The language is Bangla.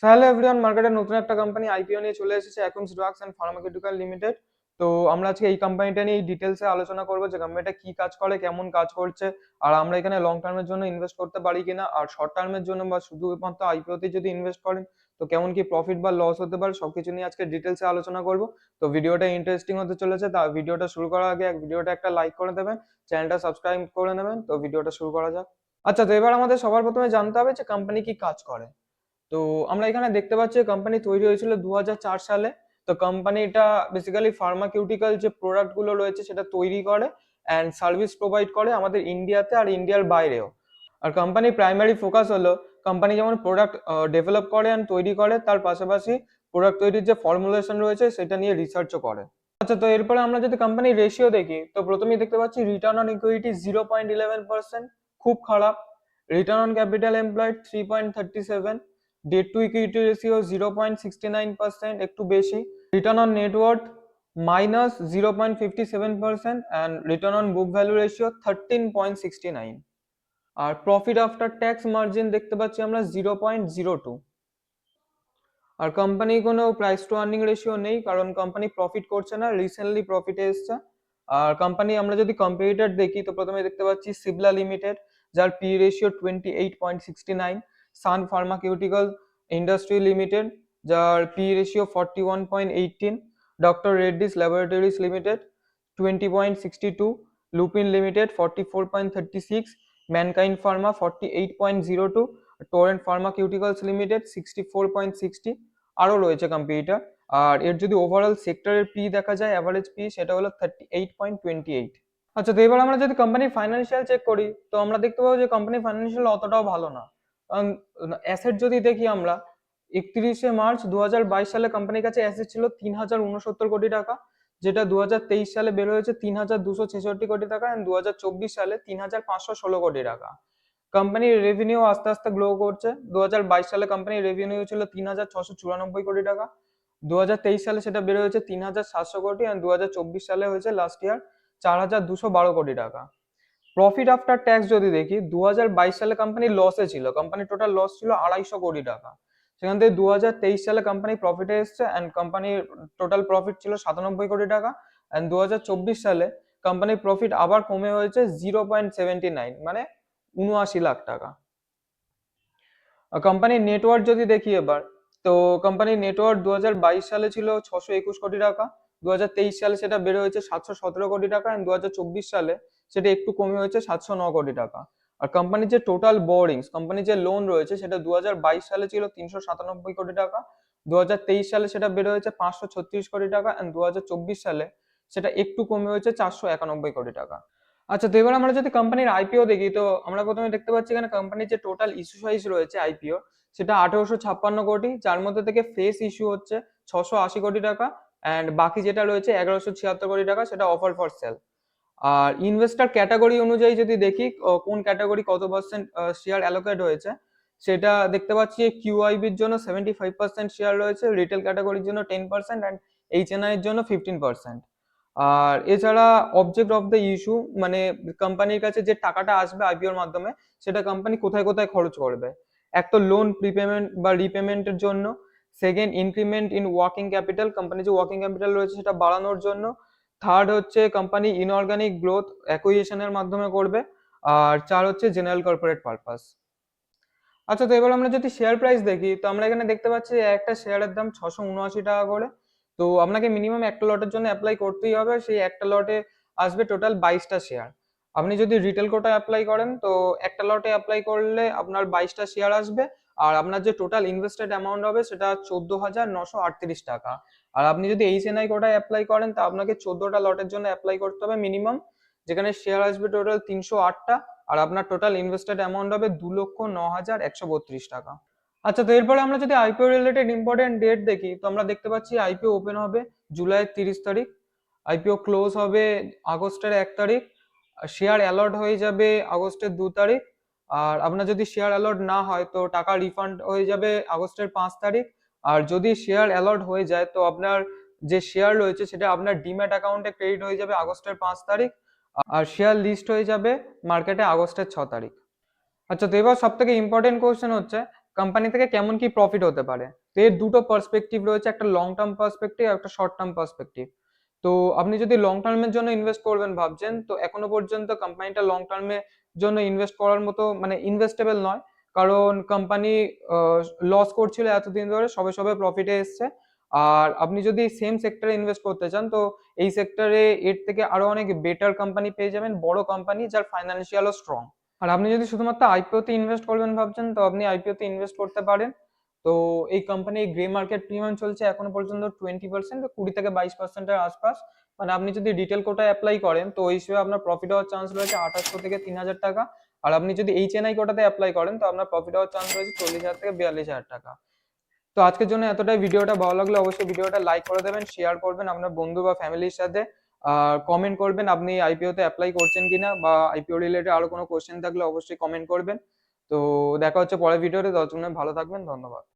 হ্যালো এভরিওয়ান, মার্কেটে নতুন একটা কোম্পানি আইপিও নিয়ে চলে এসেছে, অ্যাকুমস ড্রাগস অ্যান্ড ফার্মাকিউটিক্যাল লিমিটেড। তো আমরা আজকে এই কোম্পানিটা নিয়ে ডিটেলসে আলোচনা করবো যে কোম্পানিটা কি কাজ করে, কেমন কাজ করছে, আর আমরা এখানে লং টার্মের জন্য ইনভেস্ট করতে পারি কিনা, আর শর্ট টার্মের জন্য বা শুধুমাত্র আইপিওতে যদি ইনভেস্ট করেন তো কেমন কি প্রফিট বা লস হতে পারে, সবকিছু নিয়ে আজকে ডিটেলসে আলোচনা করবো। তো ভিডিওটা ইন্টারেস্টিং হতে চলেছে। তা ভিডিওটা শুরু করার আগে ভিডিওটা একটা লাইক করে দেবেন, চ্যানেলটা সাবস্ক্রাইব করে নেবেন। তো ভিডিওটা শুরু করা যাক। আচ্ছা, তো এবার আমাদের সবার প্রথমে জানতে হবে যে কোম্পানি কি কাজ করে। তো আমরা এখানে দেখতে পাচ্ছি কোম্পানি তৈরি হয়েছিল 2004 সালে। তো কোম্পানিটা বেসিক্যালি ফার্মাকিউটিক্যাল যে প্রোডাক্ট গুলো রয়েছে সেটা তৈরি করে অ্যান্ড সার্ভিস প্রোভাইড করে আমাদের ইন্ডিয়াতে আর ইন্ডিয়ার বাইরেও। আর কোম্পানির প্রাইমারি ফোকাস হলো কোম্পানি যেমন প্রোডাক্ট ডেভেলপ করে অ্যান্ড তৈরি করে, তার পাশাপাশি প্রোডাক্ট তৈরির যে ফর্মুলেশন রয়েছে সেটা নিয়ে রিসার্চও করে। আচ্ছা, তো এরপরে আমরা যদি কোম্পানির রেশিও দেখি তো প্রথমেই দেখতে পাচ্ছি রিটার্ন অন ইকুইটি 0.11%, খুব খারাপ। Return on capital employed 3.37, debt to equity ratio 0.69%, একটু বেশি। Return on net worth -0.57% and return on book value ratio 13.69। আর প্রফিট আফটার ট্যাক্স মার্জিন দেখতে পাচ্ছি আমরা 0.02। আর কোম্পানি কোনো প্রাইস টু আর্নিং রেশিও নেই, কারণ কোম্পানি প্রফিট করছে না, রিসেন্টলি প্রফিটে এসছে। আর কোম্পানি আমরা যদি কম্পিটিটর দেখি তো প্রথমে দেখতে পাচ্ছি সিবলা লিমিটেড, যার P ratio 28.69, Sun pharmaceutical industry limited, যার P ratio 41.18, doctor Reddy's laboratories limited 20.62, Lupin limited 44.36, Mankind pharma 48.02, Torrent pharmaceuticals limited 64.60। আরও রয়েছে কম্পিটিটর। আর এর যদি ওভারঅল সেক্টরের পি দেখা যায়, অ্যাভারেজ পি সেটা হলো 38.28। আচ্ছা, তো এবার আমরা যদি কোম্পানির ফাইন্যান্সিয়াল চেক করি তো আমরা দেখতে পাবো যে কোম্পানির ফাইন্যান্সিয়াল অতটাও ভালো না। কারণ অ্যাসেট যদি দেখি আমরা, 31শে মার্চ 2022 সালে কোম্পানির কাছে অ্যাসেট ছিল 3069 কোটি টাকা, যেটা 2023 সালে বের হয়েছে 3266 কোটি টাকা, এন্ড 2024 সালে 3516 কোটি টাকা। কোম্পানির রেভিনিউ আস্তে আস্তে গ্রো করছে। 2022 সালে কোম্পানির রেভিনিউ ছিল 3694 কোটি টাকা, 2023 সালে সেটা বেড়ে হয়েছে 3700 কোটি, আর 2024 সালে হয়েছে লাস্ট ইয়ার 4212 কোটি টাকা। প্রফিট আফটার ট্যাক্স যদি দেখি, 2022 সালে কোম্পানি লসে ছিল, কোম্পানির টোটাল লস ছিল 250 কোটি টাকা। সেখান থেকে 2023 সালে কোম্পানি প্রফিটে এসছে অ্যান্ড কোম্পানির টোটাল প্রফিট ছিল 97 কোটি টাকা, অ্যান্ড 2024 সালে কোম্পানির প্রফিট আবার কমে হয়েছে 0.79, মানে 79 লাখ টাকা। কোম্পানির নেটওয়ার্থ যদি দেখি এবার, তো কোম্পানির নেটওয়ার্থ 2022 সালে ছিল 621 কোটি টাকা, 2023 সালে সেটা বেড়ে হয়েছে 717 কোটি টাকা, এবং 2024 সালে সেটা একটু কমে হয়েছে 709 কোটি টাকা। আর কোম্পানির যে টোটাল বোরিংস, কোম্পানির যে লোন রয়েছে সেটা 2022 সালে ছিল 397 কোটি টাকা, 2023 সালে সেটা বেড়ে হয়েছে 536 কোটি টাকা, এবং 2024 সালে সেটা একটু কমে হয়েছে 491 কোটি টাকা। আচ্ছা, তো এবার আমরা যদি কোম্পানির আইপিও দেখি তো আমরা প্রথমে দেখতে পাচ্ছি এখানে কোম্পানির যে টোটাল ইস্যু সাইজ রয়েছে আইপিও সেটা 1856 কোটি, যার মধ্যে থেকে ফেস ইস্যু হচ্ছে 680 কোটি টাকা, অ্যান্ড বাকি যেটা রয়েছে 1176 কোটি টাকা সেটা অফার ফর সেল। আর ইনভেস্টর ক্যাটাগরি অনুযায়ী যদি দেখি কোন ক্যাটাগরি কত পার্সেন্ট শেয়ার অ্যালোকেট হয়েছে, সেটা দেখতে পাচ্ছি কিউআইবির জন্য 75% শেয়ার রয়েছে, রিটেল ক্যাটাগরির জন্য 10%, অ্যান্ড এইচএনআই এর জন্য 15%। আর এছাড়া অবজেক্ট অফ দ্য ইস্যু, মানে কোম্পানির কাছে যে টাকাটা আসবে আইপিওর মাধ্যমে সেটা কোম্পানি কোথায় কোথায় খরচ করবে। এক তো লোন প্রিপেমেন্ট বা রিপেমেন্টের জন্য, second increment in working capital, company যে ওয়ার্কিং ক্যাপিটাল রয়েছে সেটা বাড়ানোর জন্য, থার্ড হচ্ছে কোম্পানি ইনঅর্গানিক গ্রোথ অ্যাকুইজিশনের মাধ্যমে করবে, আর চার হচ্ছে জেনারেল কর্পোরেট পারপাস। আচ্ছা, তো এবার আমরা যদি শেয়ার প্রাইস দেখি তো আমরা এখানে দেখতে পাচ্ছি একটা শেয়ারের দাম 679 টাকা করে। তো আপনাকে মিনিমাম একটা লটের জন্য অ্যাপ্লাই করতেই হবে, সেই একটা লটে আসবে টোটাল 22টা শেয়ার। আপনি যদি রিটেল কোটা অ্যাপ্লাই করেন তো একটা লটে অ্যাপ্লাই করলে আপনার 22টা শেয়ার আসবে, আর আপনার যে টোটাল ইনভেস্টেড অ্যামাউন্ট হবে সেটা 14,938 টাকা। আর আপনি যদি এইচএনআই কোটায় অ্যাপ্লাই করেন তা আপনাকে 14টা লটের জন্য অ্যাপ্লাই করতে হবে মিনিমাম, যেখানে শেয়ার আসবে টোটাল 308টা, আর আপনার টোটাল ইনভেস্টেড অ্যামাউন্ট হবে 2,09,132 টাকা। আচ্ছা, তো এরপরে আমরা যদি আইপিও রিলেটেড ইম্পর্টেন্ট ডেট দেখি তো আমরা দেখতে পাচ্ছি আইপিও ওপেন হবে জুলাইয়ের 30 তারিখ, আইপিও ক্লোজ হবে আগস্টের 1 তারিখ, শেয়ার অ্যালট হয়ে যাবে আগস্টের 2 তারিখ, আর আপনার যদি শেয়ার অ্যালট না হয় তো টাকা রিফান্ড হয়ে যাবে আগস্টের 5 তারিখ। আর যদি শেয়ার অ্যালট হয়ে যায় তো আপনার যে শেয়ার রয়েছে সেটা আপনার ডিম্যাট অ্যাকাউন্টে ক্রেডিট হয়ে যাবে আগস্টের 5 তারিখ, আর শেয়ার লিস্ট হয়ে যাবে মার্কেটে আগস্টের 6 তারিখ। আচ্ছা, তো এবার সব থেকে ইম্পর্টেন্ট কোয়েশ্চেন হচ্ছে কোম্পানি থেকে কেমন কি প্রফিট হতে পারে। তো এর দুটো পার্সপেক্টিভ রয়েছে, একটা লং টার্ম পার্সপেক্টিভ আর একটা শর্ট টার্ম পার্সপেক্টিভ। তো আপনি যদি লং টার্মের জন্য ইনভেস্ট করবেন ভাবছেন, তো এখনো পর্যন্ত কোম্পানিটা লং টার্মের জন্য ইনভেস্ট করার মতো মানে ইনভেস্টেবল নয়। কারণ কোম্পানি লস করছিল এতদিন ধরে, সবে সবে প্রফিটে এসছে। আর আপনি যদি সেম সেক্টরে ইনভেস্ট করতে চান, তো এই সেক্টরে এর থেকে আরো অনেক বেটার কোম্পানি পেয়ে যাবেন, বড় কোম্পানি যার ফাইন্যান্সিয়ালও স্ট্রং। আর আপনি যদি শুধুমাত্র আইপিও তে ইনভেস্ট করবেন ভাবছেন, তো আপনি আইপিও তে ইনভেস্ট করতে পারেন। তো এই কোম্পানির গ্রে মার্কেট প্রিমিয়াম চলছে এখনো পর্যন্ত 20%, 20 থেকে 22%-এর আশপাশ। মানে আপনি যদি রিটেল কোটায় অ্যাপ্লাই করেন, তো এই হিসেবে আপনার প্রফিট হওয়ার চান্স রয়েছে 2800 থেকে 3000 টাকা। আর আপনি যদি এইচএনআই কোটাতে অ্যাপ্লাই করেন, তো আপনার প্রফিট হওয়ার চান্স রয়েছে 40,000 থেকে 42,000 টাকা। তো আজকের জন্য এতটাই। ভিডিওটা ভালো লাগলে অবশ্যই ভিডিওটা লাইক করে দেবেন, শেয়ার করবেন আপনার বন্ধু বা ফ্যামিলির সাথে। আর কমেন্ট করবেন আপনি আইপিও তে অ্যাপ্লাই করছেন কিনা, বা আইপিও রিলেটেড আরো কোনো কোশ্চেন থাকলে অবশ্যই কমেন্ট করবেন। তো দেখা হচ্ছে পরের ভিডিওতে, ততক্ষণ ভালো থাকবেন, ধন্যবাদ।